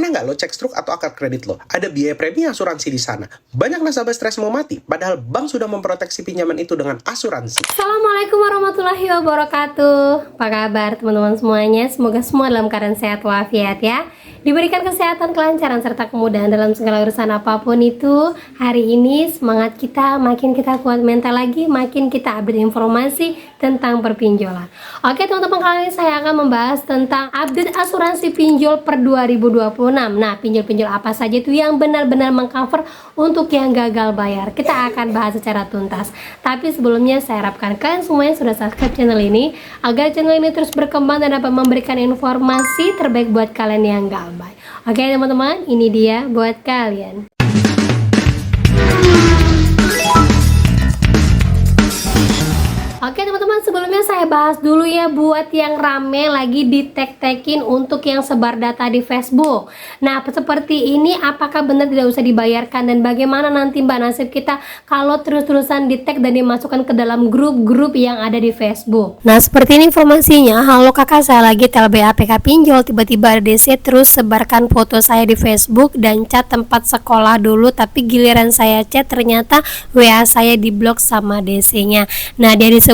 Pernah nggak lo cek struk atau akad kredit lo? Ada biaya premi asuransi di sana. Banyak nasabah stres mau mati, padahal bank sudah memproteksi pinjaman itu dengan asuransi. Assalamualaikum warahmatullahi wabarakatuh. Apa kabar teman-teman semuanya? Semoga semua dalam keadaan sehat walafiat ya. Diberikan kesehatan, kelancaran, serta kemudahan dalam segala urusan apapun itu. Hari ini semangat kita, makin kita kuat mental lagi, makin kita update informasi tentang perpinjolan. Oke teman-teman, kali ini saya akan membahas tentang update asuransi pinjol per 2026. Nah, pinjol-pinjol apa saja itu yang benar-benar mengcover untuk yang gagal bayar. Kita akan bahas secara tuntas. Tapi sebelumnya saya harapkan kalian semuanya sudah subscribe channel ini agar channel ini terus berkembang dan dapat memberikan informasi terbaik buat kalian yang gagal. Oke teman-teman, ini dia buat kalian. Oke teman-teman, sebelumnya saya bahas dulu ya buat yang rame lagi ditek-tekin untuk yang sebar data di Facebook. Nah, seperti ini apakah benar tidak usah dibayarkan dan bagaimana nanti mbak nasib kita kalau terus-terusan ditek dan dimasukkan ke dalam grup-grup yang ada di Facebook. Nah, seperti ini informasinya. Halo kakak, saya lagi TLB APK pinjol, tiba-tiba ada DC terus sebarkan foto saya di Facebook dan chat tempat sekolah dulu, tapi giliran saya chat ternyata WA saya diblok sama DC-nya. Nah, dia disebutkan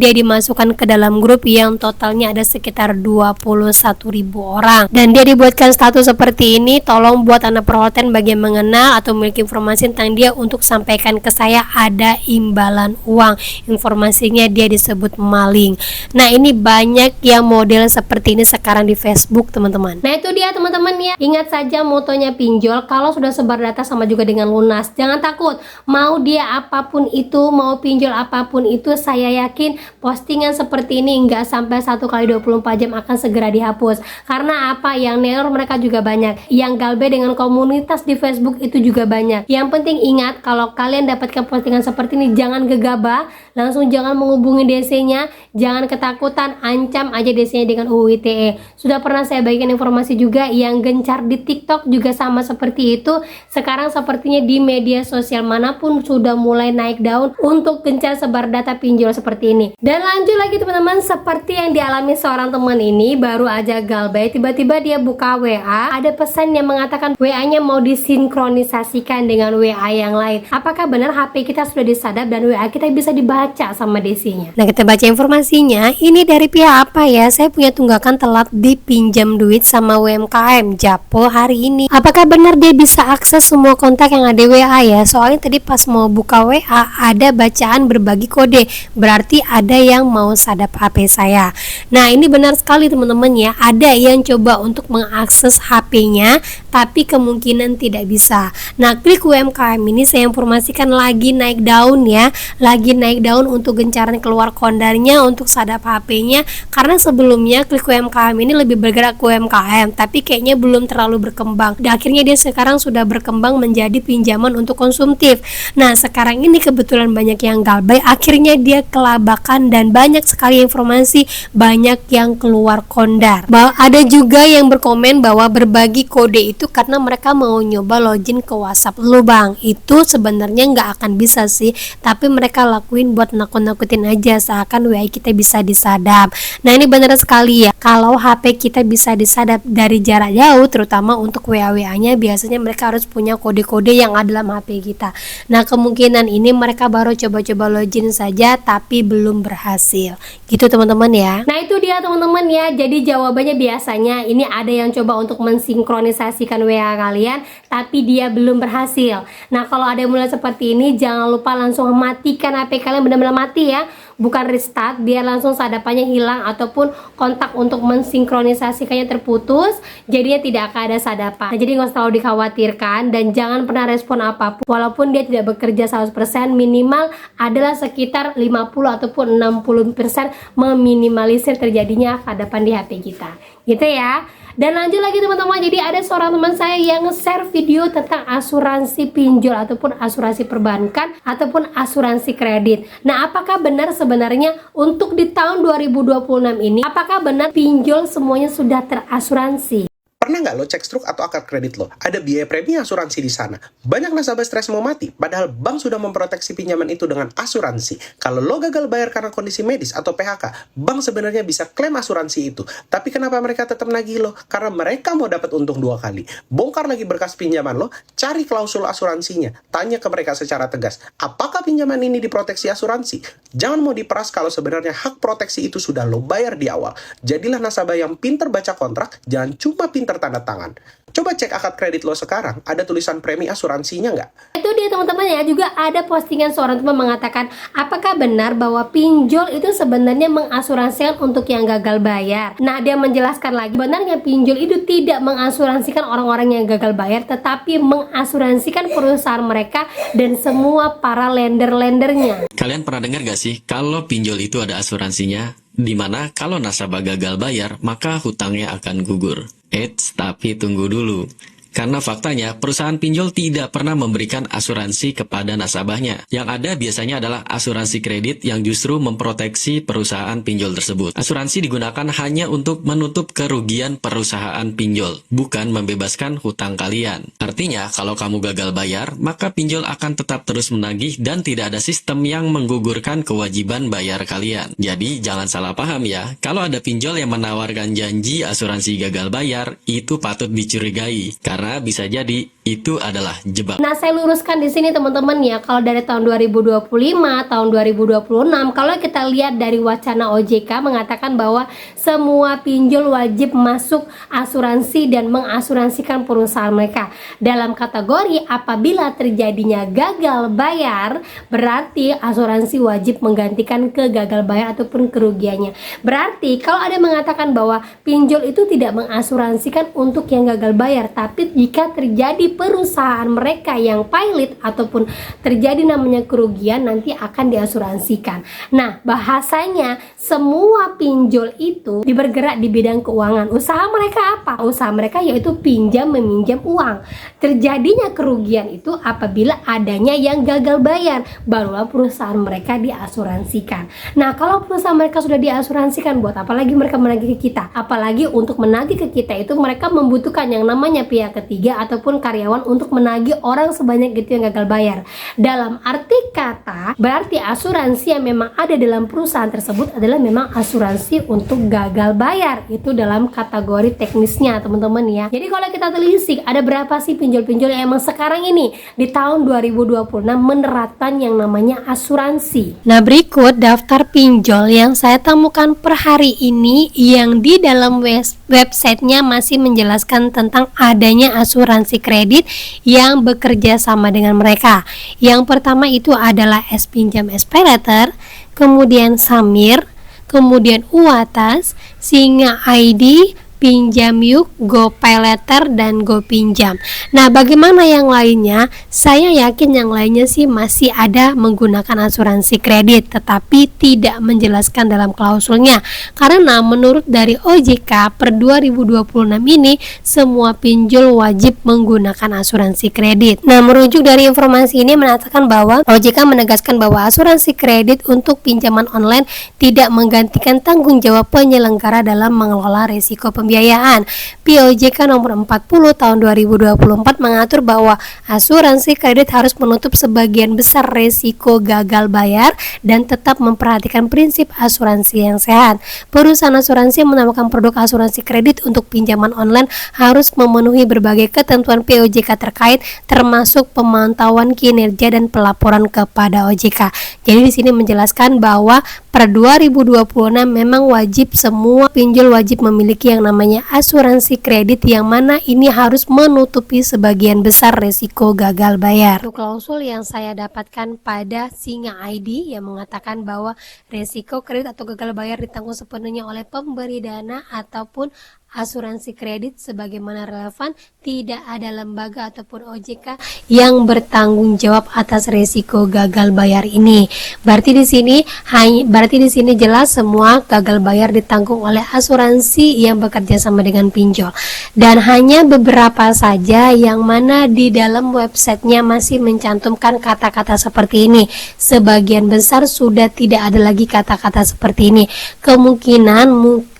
dia dimasukkan ke dalam grup yang totalnya ada sekitar 21.000 orang dan dia dibuatkan status seperti ini, tolong buat anak perhatian bagi yang mengenal atau memiliki informasi tentang dia untuk sampaikan ke saya, ada imbalan uang. Informasinya dia disebut maling. Nah, ini banyak yang model seperti ini sekarang di Facebook teman-teman. Nah, itu dia teman-teman ya, ingat saja motonya pinjol, kalau sudah sebar data sama juga dengan lunas. Jangan takut, mau dia apapun itu, mau pinjol apapun itu, saya yakin postingan seperti ini nggak sampai 1 kali 24 jam akan segera dihapus. Karena apa? Yang neror mereka juga banyak, yang galbe dengan komunitas di Facebook itu juga banyak. Yang penting ingat, kalau kalian dapatkan postingan seperti ini, jangan gegabah, langsung jangan menghubungi DC-nya, jangan ketakutan, ancam aja DC-nya dengan UU ITE. Sudah pernah saya bagikan informasi juga yang gencar di TikTok juga sama seperti itu. Sekarang sepertinya di media sosial manapun sudah mulai naik daun untuk gencar sebar data pinjol seperti ini. Dan lanjut lagi teman-teman, seperti yang dialami seorang teman ini, baru aja galbay, tiba-tiba dia buka WA, ada pesan yang mengatakan WA-nya mau disinkronisasikan dengan WA yang lain. Apakah benar HP kita sudah disadap dan WA kita bisa dibaca sama DC-nya? Nah, kita baca informasinya. Ini dari pihak apa ya? Saya punya tunggakan telat dipinjam duit sama UMKM Japo hari ini. Apakah benar dia bisa akses semua kontak yang ada WA ya? Soalnya tadi pas mau buka WA ada bacaan berbagi kode, berarti ada yang mau sadap HP saya. Nah, ini benar sekali teman-teman ya, ada yang coba untuk mengakses HP-nya tapi kemungkinan tidak bisa. Nah, klik UMKM ini saya informasikan lagi naik daun ya, lagi naik daun untuk gencaran keluar kondarnya untuk sadap HP-nya, karena sebelumnya klik UMKM ini lebih bergerak ke UMKM tapi kayaknya belum terlalu berkembang. Dan akhirnya dia sekarang sudah berkembang menjadi pinjaman untuk konsumtif. Nah, sekarang ini kebetulan banyak yang galbay, akhirnya dia kelabakan dan banyak sekali informasi, banyak yang keluar kondar. Ada juga yang berkomen bahwa berbagi kode itu karena mereka mau nyoba login ke WhatsApp lu bang. Itu sebenarnya nggak akan bisa sih, tapi mereka lakuin buat nakut-nakutin aja seakan WA kita bisa disadap. Nah, ini benar sekali ya, kalau HP kita bisa disadap dari jarak jauh, terutama untuk WA-WA-nya biasanya mereka harus punya kode-kode yang ada dalam HP kita. Nah, kemungkinan ini mereka baru coba-coba login saja tapi belum berhasil gitu teman-teman ya. Nah, itu dia teman-teman ya, jadi jawabannya biasanya ini ada yang coba untuk mensinkronisasikan WA kalian tapi dia belum berhasil. Nah, kalau ada yang mulai seperti ini, jangan lupa langsung matikan HP kalian, benar-benar mati ya, bukan restart, biar langsung sadapannya hilang ataupun kontak untuk mensinkronisasikannya terputus, jadinya tidak akan ada sadapan. Nah, jadi nggak usah terlalu dikhawatirkan dan jangan pernah respon apapun walaupun dia tidak bekerja 100%, minimal adalah sekitar 50 ataupun 60% meminimalisir terjadinya sadapan di HP kita gitu ya. Dan lanjut lagi teman-teman, jadi ada seorang teman saya yang nge-share video tentang asuransi pinjol ataupun asuransi perbankan ataupun asuransi kredit. Nah, apakah benar sebenarnya untuk di tahun 2026 ini, apakah benar pinjol semuanya sudah terasuransi? Pernah nggak lo cek struk atau akad kredit lo? Ada biaya premi asuransi di sana. Banyak nasabah stres mau mati, padahal bank sudah memproteksi pinjaman itu dengan asuransi. Kalau lo gagal bayar karena kondisi medis atau PHK, bank sebenarnya bisa klaim asuransi itu. Tapi kenapa mereka tetap nagih lo? Karena mereka mau dapat untung 2 kali. Bongkar lagi berkas pinjaman lo, cari klausul asuransinya. Tanya ke mereka secara tegas, apakah pinjaman ini diproteksi asuransi? Jangan mau diperas kalau sebenarnya hak proteksi itu sudah lo bayar di awal. Jadilah nasabah yang pinter baca kontrak, jangan cuma pinter tanda tangan. Coba cek akad kredit lo sekarang, ada tulisan premi asuransinya nggak? Itu dia teman-teman ya, juga ada postingan seorang teman mengatakan, apakah benar bahwa pinjol itu sebenarnya mengasuransikan untuk yang gagal bayar? Nah, dia menjelaskan lagi, benarnya pinjol itu tidak mengasuransikan orang-orang yang gagal bayar, tetapi mengasuransikan perusahaan mereka dan semua para lender-lendernya. Kalian pernah dengar gak sih kalau pinjol itu ada asuransinya? Dimana kalau nasabah gagal bayar, maka hutangnya akan gugur. Eits, tapi tunggu dulu. Karena faktanya, perusahaan pinjol tidak pernah memberikan asuransi kepada nasabahnya. Yang ada biasanya adalah asuransi kredit yang justru memproteksi perusahaan pinjol tersebut. Asuransi digunakan hanya untuk menutup kerugian perusahaan pinjol, bukan membebaskan hutang kalian. Artinya, kalau kamu gagal bayar, maka pinjol akan tetap terus menagih dan tidak ada sistem yang menggugurkan kewajiban bayar kalian. Jadi, jangan salah paham ya. Kalau ada pinjol yang menawarkan janji asuransi gagal bayar, itu patut dicurigai. Karena bisa jadi itu adalah jebak. Nah, saya luruskan di sini teman-teman ya, kalau dari tahun 2025, tahun 2026, kalau kita lihat dari wacana OJK mengatakan bahwa semua pinjol wajib masuk asuransi dan mengasuransikan perusahaan mereka. Dalam kategori apabila terjadinya gagal bayar, berarti asuransi wajib menggantikan kegagal bayar ataupun kerugiannya. Berarti kalau ada mengatakan bahwa pinjol itu tidak mengasuransikan untuk yang gagal bayar, tapi jika terjadi perusahaan mereka yang pilot ataupun terjadi namanya kerugian, nanti akan diasuransikan. Nah, bahasanya semua pinjol itu bergerak di bidang keuangan. Usaha mereka apa? Usaha mereka yaitu pinjam meminjam uang. Terjadinya kerugian itu apabila adanya yang gagal bayar, barulah perusahaan mereka diasuransikan. Nah, kalau perusahaan mereka sudah diasuransikan, buat apa lagi mereka menagih ke kita? Apalagi untuk menagih ke kita itu mereka membutuhkan yang namanya pihak ketiga ataupun karyawan untuk menagih orang sebanyak itu yang gagal bayar. Dalam arti kata, berarti asuransi yang memang ada dalam perusahaan tersebut adalah memang asuransi untuk gagal bayar. Itu dalam kategori teknisnya teman-teman ya. Jadi kalau kita telisik, ada berapa sih pinjol-pinjol yang emang sekarang ini di tahun 2026 menerapkan yang namanya asuransi. Nah, berikut daftar pinjol yang saya temukan per hari ini yang di dalam websitenya masih menjelaskan tentang adanya asuransi kredit yang bekerja sama dengan mereka. Yang pertama itu adalah S-Pinjam SPayLater, kemudian Samir, kemudian Uatas, Singa ID, Pinjam Yuk, GoPayLater, dan GoPinjam. Nah, bagaimana yang lainnya? Saya yakin yang lainnya sih masih ada menggunakan asuransi kredit, tetapi tidak menjelaskan dalam klausulnya. Karena menurut dari OJK per 2026 ini, semua pinjol wajib menggunakan asuransi kredit. Nah, merujuk dari informasi ini mengatakan bahwa OJK menegaskan bahwa asuransi kredit untuk pinjaman online tidak menggantikan tanggung jawab penyelenggara dalam mengelola risiko pembiayaan. POJK nomor 40 tahun 2024 mengatur bahwa asuransi kredit harus menutup sebagian besar risiko gagal bayar dan tetap memperhatikan prinsip asuransi yang sehat. Perusahaan asuransi yang menawarkan produk asuransi kredit untuk pinjaman online harus memenuhi berbagai ketentuan POJK terkait, termasuk pemantauan kinerja dan pelaporan kepada OJK. Jadi di sini menjelaskan bahwa per 2026 memang wajib semua pinjol wajib memiliki yang namanya asuransi kredit, yang mana ini harus menutupi sebagian besar risiko gagal bayar. Klausul yang saya dapatkan pada Singa ID yang mengatakan bahwa risiko kredit atau gagal bayar ditanggung sepenuhnya oleh pemberi dana ataupun asuransi kredit sebagaimana relevan, tidak ada lembaga ataupun OJK yang bertanggung jawab atas risiko gagal bayar ini. Berarti di sini jelas semua gagal bayar ditanggung oleh asuransi yang bekerja sama dengan pinjol. Dan hanya beberapa saja yang mana di dalam websitenya masih mencantumkan kata-kata seperti ini. Sebagian besar sudah tidak ada lagi kata-kata seperti ini. Kemungkinan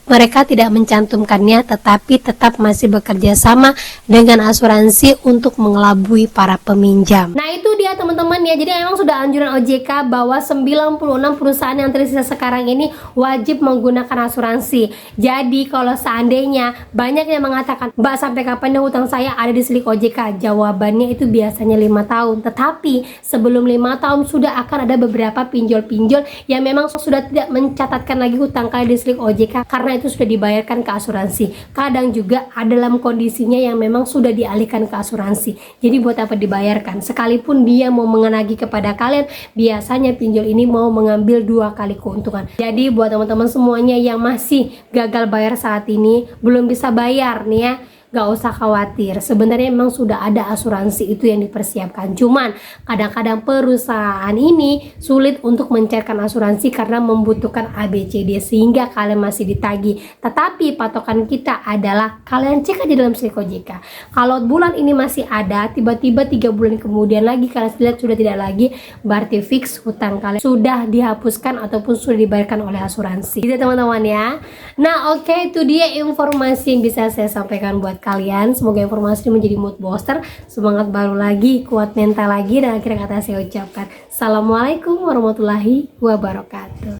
mereka tidak mencantumkannya, tetapi tetap masih bekerja sama dengan asuransi untuk mengelabui para peminjam. Nah itu dia teman-teman ya, jadi emang sudah anjuran OJK bahwa 96 perusahaan yang tersisa sekarang ini wajib menggunakan asuransi. Jadi kalau seandainya banyak yang mengatakan, Mbak sampai kapan ya hutang saya ada di silik OJK? Jawabannya itu biasanya 5 tahun, tetapi sebelum 5 tahun sudah akan ada beberapa pinjol-pinjol yang memang sudah tidak mencatatkan lagi hutang kalian di silik OJK karena itu sudah dibayarkan ke asuransi. Kadang juga ada dalam kondisinya yang memang sudah dialihkan ke asuransi. Jadi buat apa dibayarkan? Sekalipun dia mau mengenagi kepada kalian, biasanya pinjol ini mau mengambil 2 kali keuntungan. Jadi buat teman-teman semuanya yang masih gagal bayar saat ini, belum bisa bayar nih ya, gak usah khawatir, sebenarnya memang sudah ada asuransi itu yang dipersiapkan. Cuman kadang-kadang perusahaan ini sulit untuk mencairkan asuransi karena membutuhkan ABCD sehingga kalian masih ditagih. Tetapi patokan kita adalah kalian cek aja dalam silik OJK. Kalau bulan ini masih ada, tiba-tiba 3 bulan kemudian lagi kalian lihat sudah tidak lagi, berarti fix hutang kalian sudah dihapuskan ataupun sudah dibayarkan oleh asuransi. Gitu teman-teman ya. Nah oke, itu dia informasi yang bisa saya sampaikan buat kalian. Semoga informasi ini menjadi mood booster, semangat baru lagi, kuat mental lagi, dan akhirnya kata saya ucapkan Assalamualaikum warahmatullahi wabarakatuh.